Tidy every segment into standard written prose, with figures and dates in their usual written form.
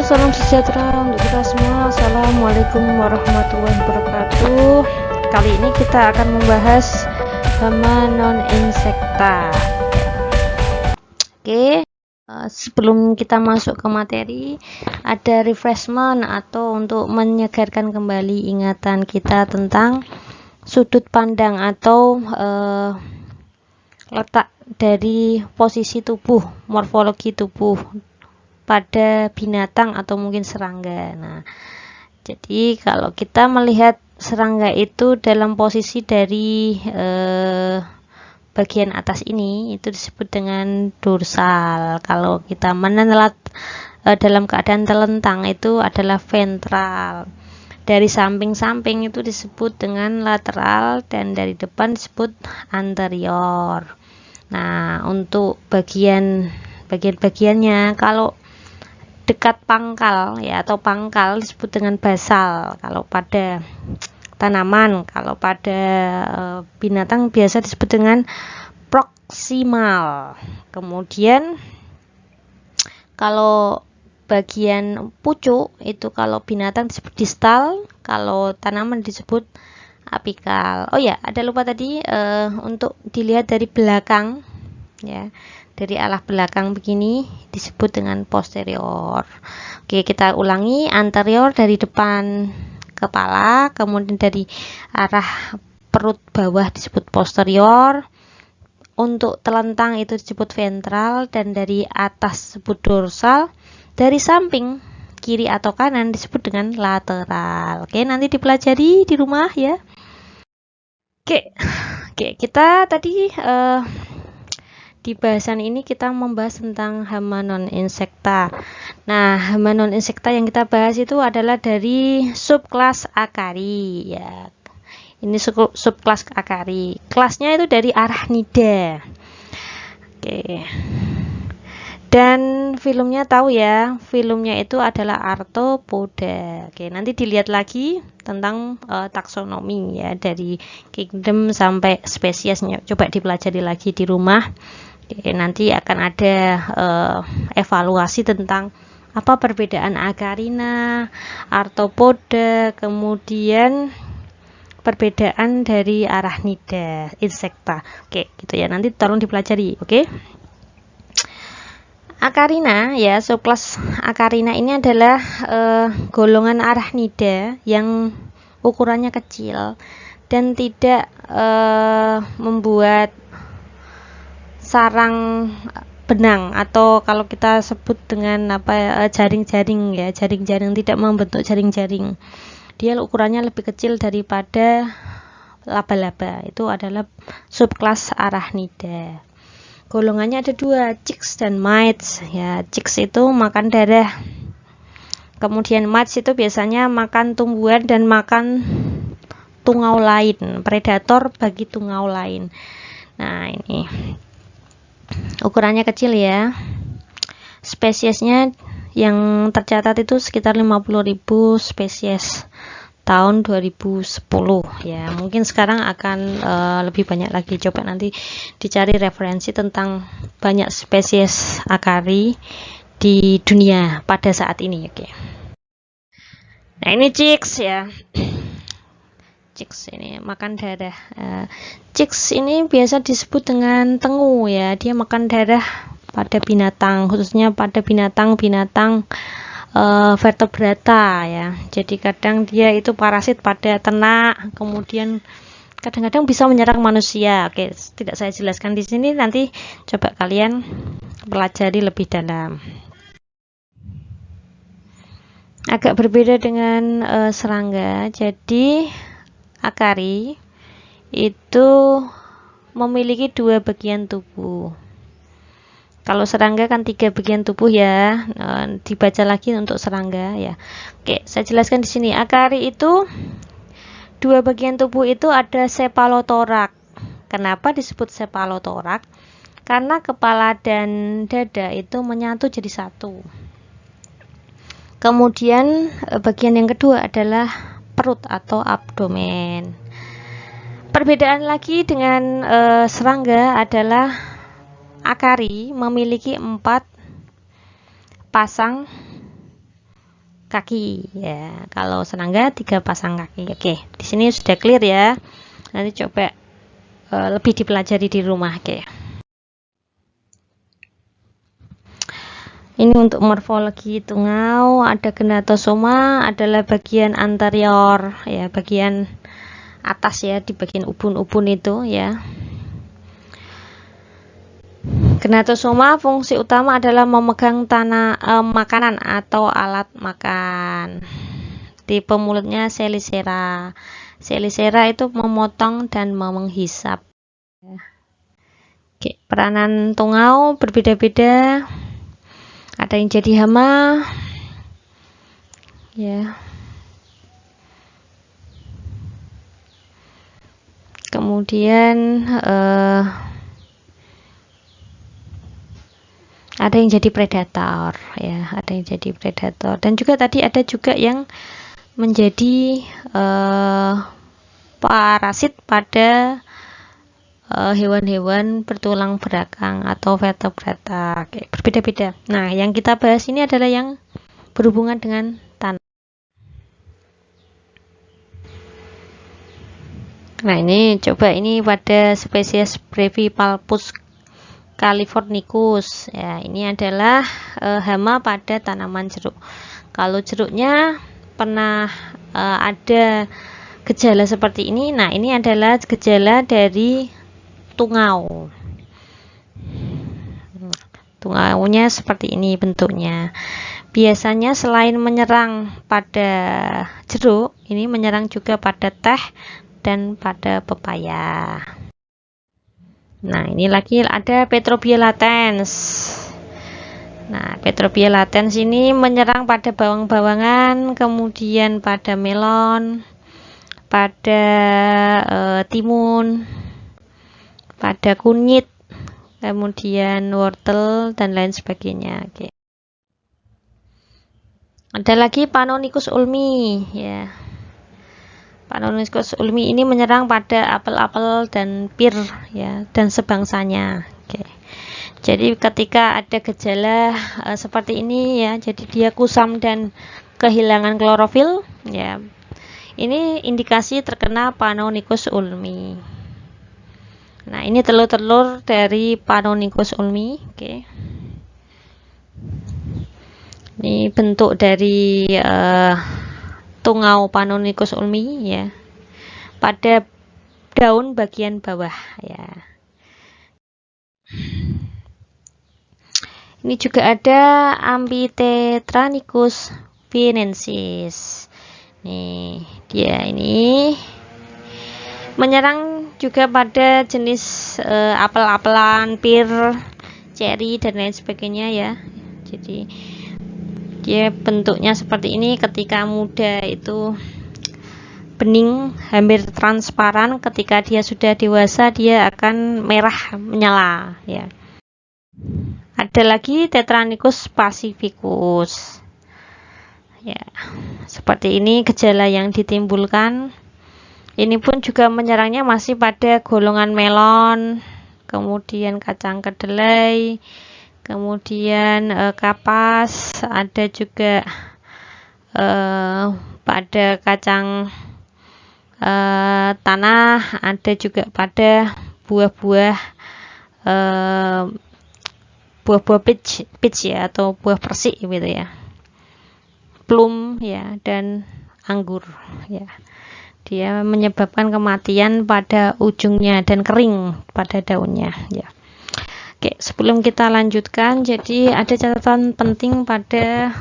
salam sejahtera untuk kita semua. Assalamualaikum warahmatullahi wabarakatuh. Kali ini kita akan membahas hama non-insekta. Oke, sebelum kita masuk ke materi, ada refreshment atau untuk menyegarkan kembali ingatan kita tentang sudut pandang atau letak dari posisi tubuh, morfologi tubuh pada binatang atau mungkin serangga. Nah, jadi kalau kita melihat serangga itu dalam posisi dari bagian atas ini, itu disebut dengan dorsal. Kalau kita menelat dalam keadaan telentang, itu adalah ventral. Dari samping-samping itu disebut dengan lateral, dan dari depan disebut anterior. Nah, untuk bagian-bagiannya, kalau dekat pangkal ya atau pangkal disebut dengan basal. Kalau pada tanaman, kalau pada binatang biasa disebut dengan proksimal. Kemudian kalau bagian pucuk itu kalau binatang disebut distal, kalau tanaman disebut apikal. Oh ya, ada lupa tadi untuk dilihat dari belakang ya. Dari arah belakang begini disebut dengan posterior. Oke, kita ulangi. Anterior dari depan kepala, kemudian dari arah perut bawah disebut posterior. Untuk telentang itu disebut ventral, dan dari atas disebut dorsal. Dari samping kiri atau kanan disebut dengan lateral. Oke, nanti dipelajari di rumah ya. Oke, kita tadi di bahasan ini kita membahas tentang hama non-insekta. Nah, hama non-insekta yang kita bahas itu adalah dari subkelas Acari ya. Ini subkelas Acari. Kelasnya itu dari Arachnida. Oke. Dan filmnya tahu ya, filmnya itu adalah Arthropoda. Oke, nanti dilihat lagi tentang taksonomi ya, dari kingdom sampai spesiesnya. Coba dipelajari lagi di rumah. Oke, nanti akan ada evaluasi tentang apa perbedaan Acarina, Arthropoda, kemudian perbedaan dari Arachnida, insekta. Oke, gitu ya. Nanti tolong dipelajari, oke? Acarina ya, subkelas Acarina ini adalah golongan Arachnida yang ukurannya kecil dan tidak membuat sarang benang, atau kalau kita sebut dengan jaring-jaring ya, jaring-jaring, tidak membentuk jaring-jaring. Dia ukurannya lebih kecil daripada laba-laba. Itu adalah subkelas Arachnida. Golongannya ada dua, chicks dan mites ya. Chicks itu makan darah, kemudian mites itu biasanya makan tumbuhan dan makan tungau lain, predator bagi tungau lain. Nah, ini ukurannya kecil ya. Spesiesnya yang tercatat itu sekitar 50.000 spesies tahun 2010 ya. Mungkin sekarang akan lebih banyak lagi. Coba nanti dicari referensi tentang banyak spesies Acari di dunia pada saat ini. Oke. Nah, ini chicks ya. Chicks ini makan darah. Chicks ini biasa disebut dengan tengu ya. Dia makan darah pada binatang, khususnya pada binatang-binatang vertebrata ya. Jadi kadang dia itu parasit pada ternak, kemudian kadang-kadang bisa menyerang manusia. Oke, tidak saya jelaskan di sini, nanti coba kalian pelajari lebih dalam. Agak berbeda dengan serangga. Jadi Acari itu memiliki dua bagian tubuh. Kalau serangga kan 3 bagian tubuh ya. Dibaca lagi untuk serangga ya. Oke, saya jelaskan di sini. Acari itu 2 bagian tubuh itu ada cephalothorax. Kenapa disebut cephalothorax? Karena kepala dan dada itu menyatu jadi satu. Kemudian bagian yang kedua adalah perut atau abdomen. Perbedaan lagi dengan serangga adalah Acari memiliki 4 pasang kaki ya. Kalau serangga 3 pasang kaki. Oke, di sini sudah clear ya. Nanti coba lebih dipelajari di rumah. Oke. Ini untuk morfologi tungau, ada gnatosoma adalah bagian anterior ya, bagian atas ya, di bagian ubun-ubun itu ya. Gnatosoma fungsi utama adalah memegang makanan atau alat makan. Tipe mulutnya Chelicera. Chelicera itu memotong dan menghisap. Oke, peranan tungau berbeda-beda. Ada yang jadi hama ya, kemudian ada yang jadi predator ya, ada yang jadi predator, dan juga tadi ada juga yang menjadi parasit pada hewan-hewan bertulang belakang atau vertebrata. Oke, berbeda-beda. Nah, yang kita bahas ini adalah yang berhubungan dengan tanah. Nah, ini coba ini pada spesies Brevipalpus californicus ya, ini adalah hama pada tanaman jeruk. Kalau jeruknya pernah ada gejala seperti ini, nah ini adalah gejala dari tungau. Tungaunya seperti ini bentuknya. Biasanya selain menyerang pada jeruk, ini menyerang juga pada teh dan pada pepaya. Nah, ini lagi ada Petrobia latens. Nah, Petrobia latens ini menyerang pada bawang-bawangan, kemudian pada melon, pada timun, pada kunyit, kemudian wortel dan lain sebagainya. Oke. Ada lagi Panonicus ulmi ya. Panonicus ulmi ini menyerang pada apel-apel dan pir ya, dan sebangsanya. Oke. Jadi ketika ada gejala seperti ini ya, jadi dia kusam dan kehilangan klorofil ya, ini indikasi terkena Panonicus ulmi. Nah, ini telur-telur dari Panonicus ulmi. Oke. Ini bentuk dari tungau Panonicus ulmi ya, pada daun bagian bawah ya. Ini juga ada Ambitetranicus vienensis. Nih, dia ini menyerang juga pada jenis apel-apelan, pir, ceri dan lain sebagainya ya. Jadi dia bentuknya seperti ini, ketika muda itu bening, hampir transparan, ketika dia sudah dewasa dia akan merah menyala ya. Ada lagi Tetranicus pacificus ya, seperti ini gejala yang ditimbulkan. Ini pun juga menyerangnya masih pada golongan melon, kemudian kacang kedelai, kemudian kapas, ada juga pada kacang tanah, ada juga pada buah-buah buah-buah peach ya, atau buah persik gitu ya, plum ya, dan anggur ya. Dia menyebabkan kematian pada ujungnya dan kering pada daunnya ya. Oke, sebelum kita lanjutkan, jadi ada catatan penting pada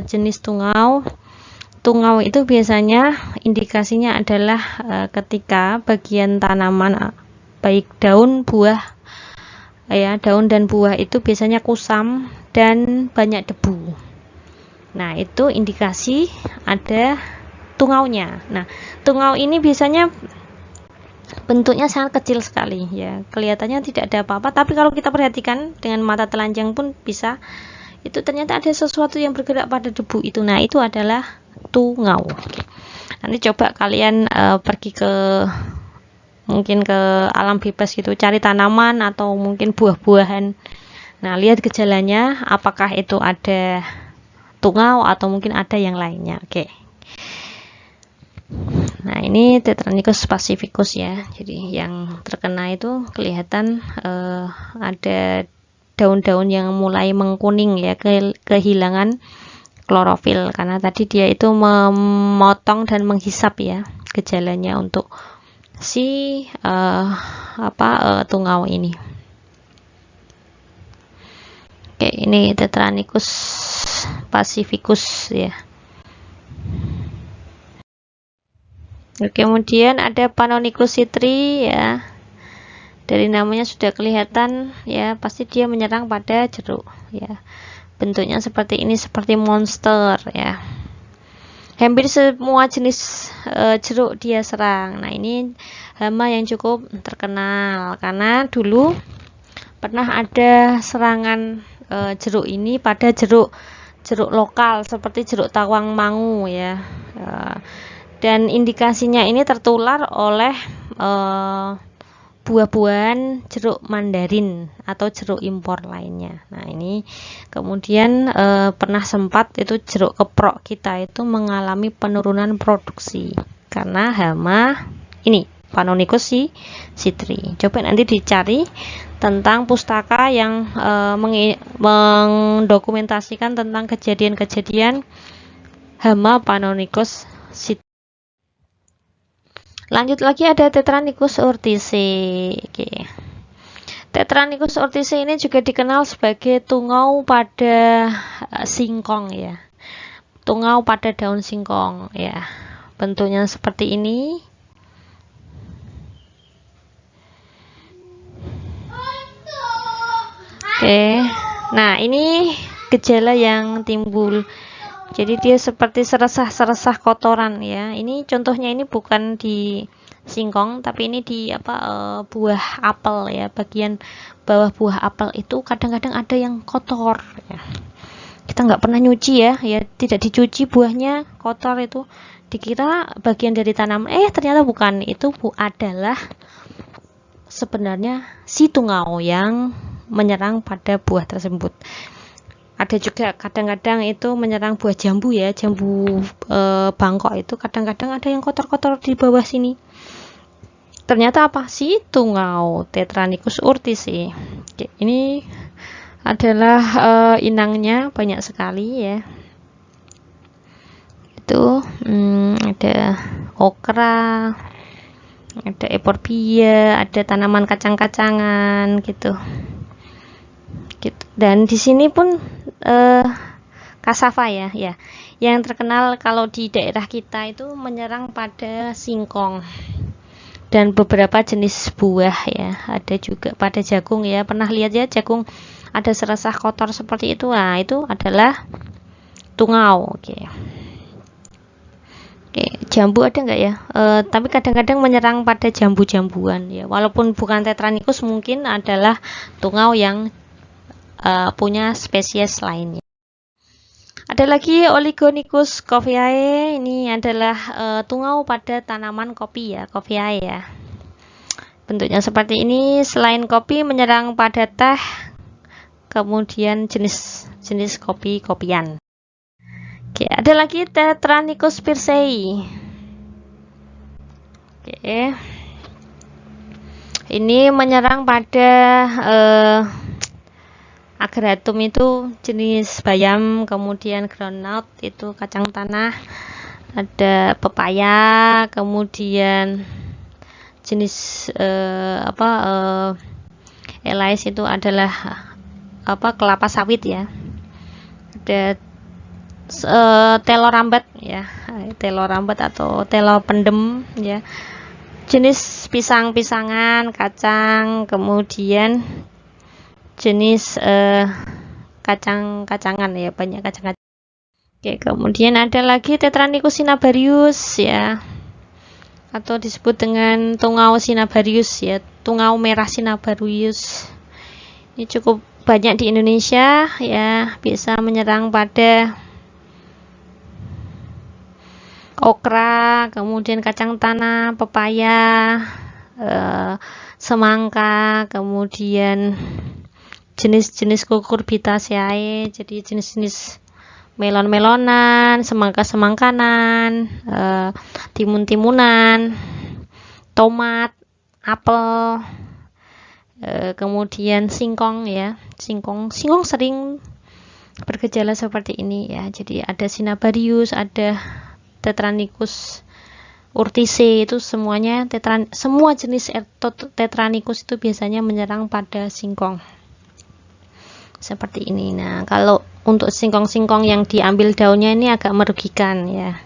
jenis tungau. Tungau itu biasanya indikasinya adalah ketika bagian tanaman baik daun, buah ya, daun dan buah itu biasanya kusam dan banyak debu. Nah, itu indikasi ada tungaunya. Nah, tungau ini biasanya bentuknya sangat kecil sekali ya, kelihatannya tidak ada apa-apa, tapi kalau kita perhatikan dengan mata telanjang pun bisa, itu ternyata ada sesuatu yang bergerak pada debu itu. Nah, itu adalah tungau. Nanti coba kalian pergi ke mungkin ke alam bebas gitu, cari tanaman atau mungkin buah-buahan. Nah, lihat gejalanya, apakah itu ada tungau atau mungkin ada yang lainnya. Oke. Nah, ini Tetranicus pacificus ya. Jadi yang terkena itu kelihatan ada daun-daun yang mulai mengkuning ya, kehilangan klorofil karena tadi dia itu memotong dan menghisap ya gejalanya untuk si tungau ini. Oke, ini Tetranicus pacificus ya. Kemudian ada Panonicus citri ya. Dari namanya sudah kelihatan ya, pasti dia menyerang pada jeruk ya. Bentuknya seperti ini, seperti monster ya. Hampir semua jenis jeruk dia serang. Nah, ini hama yang cukup terkenal karena dulu pernah ada serangan jeruk ini pada jeruk lokal seperti jeruk Tawangmangu ya. Dan indikasinya ini tertular oleh buah-buahan jeruk mandarin atau jeruk impor lainnya. Nah, ini kemudian pernah sempat itu jeruk keprok kita itu mengalami penurunan produksi karena hama ini Panonicus citri. Coba nanti dicari tentang pustaka yang mendokumentasikan tentang kejadian-kejadian hama Panonicus citri. Lanjut lagi ada Tetranicus urticeae. Oke. Tetranicus urticeae ini juga dikenal sebagai tungau pada singkong ya. Tungau pada daun singkong ya. Bentuknya seperti ini. Oke. Nah, ini gejala yang timbul. Jadi dia seperti seresah-seresah kotoran ya. Ini contohnya ini bukan di singkong, tapi ini di buah apel ya. Bagian bawah buah apel itu kadang-kadang ada yang kotor ya. Kita nggak pernah nyuci ya, tidak dicuci buahnya kotor itu. Dikira bagian dari tanaman, ternyata bukan. Itu adalah sebenarnya si tungau yang menyerang pada buah tersebut. Ada juga kadang-kadang itu menyerang buah jambu ya, jambu Bangkok itu kadang-kadang ada yang kotor-kotor di bawah sini. Ternyata apa sih? Tungau Tetranicus urticeae. Oke, ini adalah inangnya banyak sekali ya. Itu ada okra, ada euphorbia, ada tanaman kacang-kacangan gitu. Dan di sini pun cassava ya, yang terkenal kalau di daerah kita itu menyerang pada singkong dan beberapa jenis buah ya, ada juga pada jagung ya. Pernah lihat ya jagung ada seresah kotor seperti itu? Nah, itu adalah tungau. Oke, jambu ada nggak ya? Tapi kadang-kadang menyerang pada jambu-jambuan ya, walaupun bukan Tetranicus, mungkin adalah tungau yang punya spesies lainnya. Ada lagi Oligonicus coffeae. Ini adalah tungau pada tanaman kopi ya, Coffeae ya. Bentuknya seperti ini. Selain kopi menyerang pada teh, kemudian jenis kopian. Oke, ada lagi Tetranicus persei. Oke. Ini menyerang pada Agratum itu jenis bayam, kemudian groundnut itu kacang tanah, ada pepaya, kemudian jenis elais itu adalah kelapa sawit ya. Ada telo rambat ya, telo rambat atau telo pendem ya. Jenis pisang-pisangan, kacang, kemudian jenis kacang-kacangan ya, banyak kacang-kacang. Oke, kemudian ada lagi Tetranicus cinabarius ya, atau disebut dengan tungau cinabarius ya, tungau merah cinabarius. Ini cukup banyak di Indonesia ya, bisa menyerang pada okra, kemudian kacang tanah, pepaya, semangka, kemudian jenis-jenis Cucurbitaceae, jadi jenis-jenis melon-melonan, semangka-semangkanan, timun-timunan, tomat, apel, kemudian singkong ya. Singkong sering bergejala seperti ini ya. Jadi ada Cinnabarrius, ada Tetranychus urticeae, itu semuanya semua jenis Tetranychus itu biasanya menyerang pada singkong. Seperti ini. Nah, kalau untuk singkong-singkong yang diambil daunnya ini agak merugikan ya.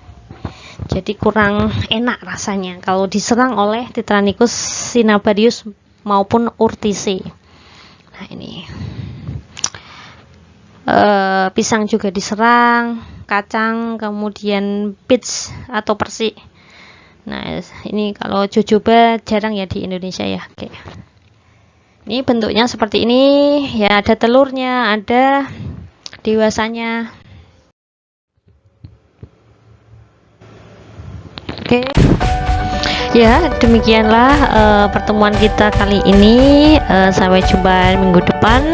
Jadi kurang enak rasanya kalau diserang oleh Tetranychus, Cinnabarrius maupun urticeae. Nah, ini. Pisang juga diserang, kacang, kemudian peach atau persik. Nah, ini kalau jojoba jarang ya di Indonesia ya. Oke. Ini bentuknya seperti ini ya, ada telurnya, ada dewasanya. Oke. Ya, demikianlah pertemuan kita kali ini. Sampai jumpa minggu depan.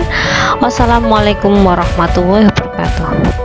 Wassalamualaikum warahmatullahi wabarakatuh.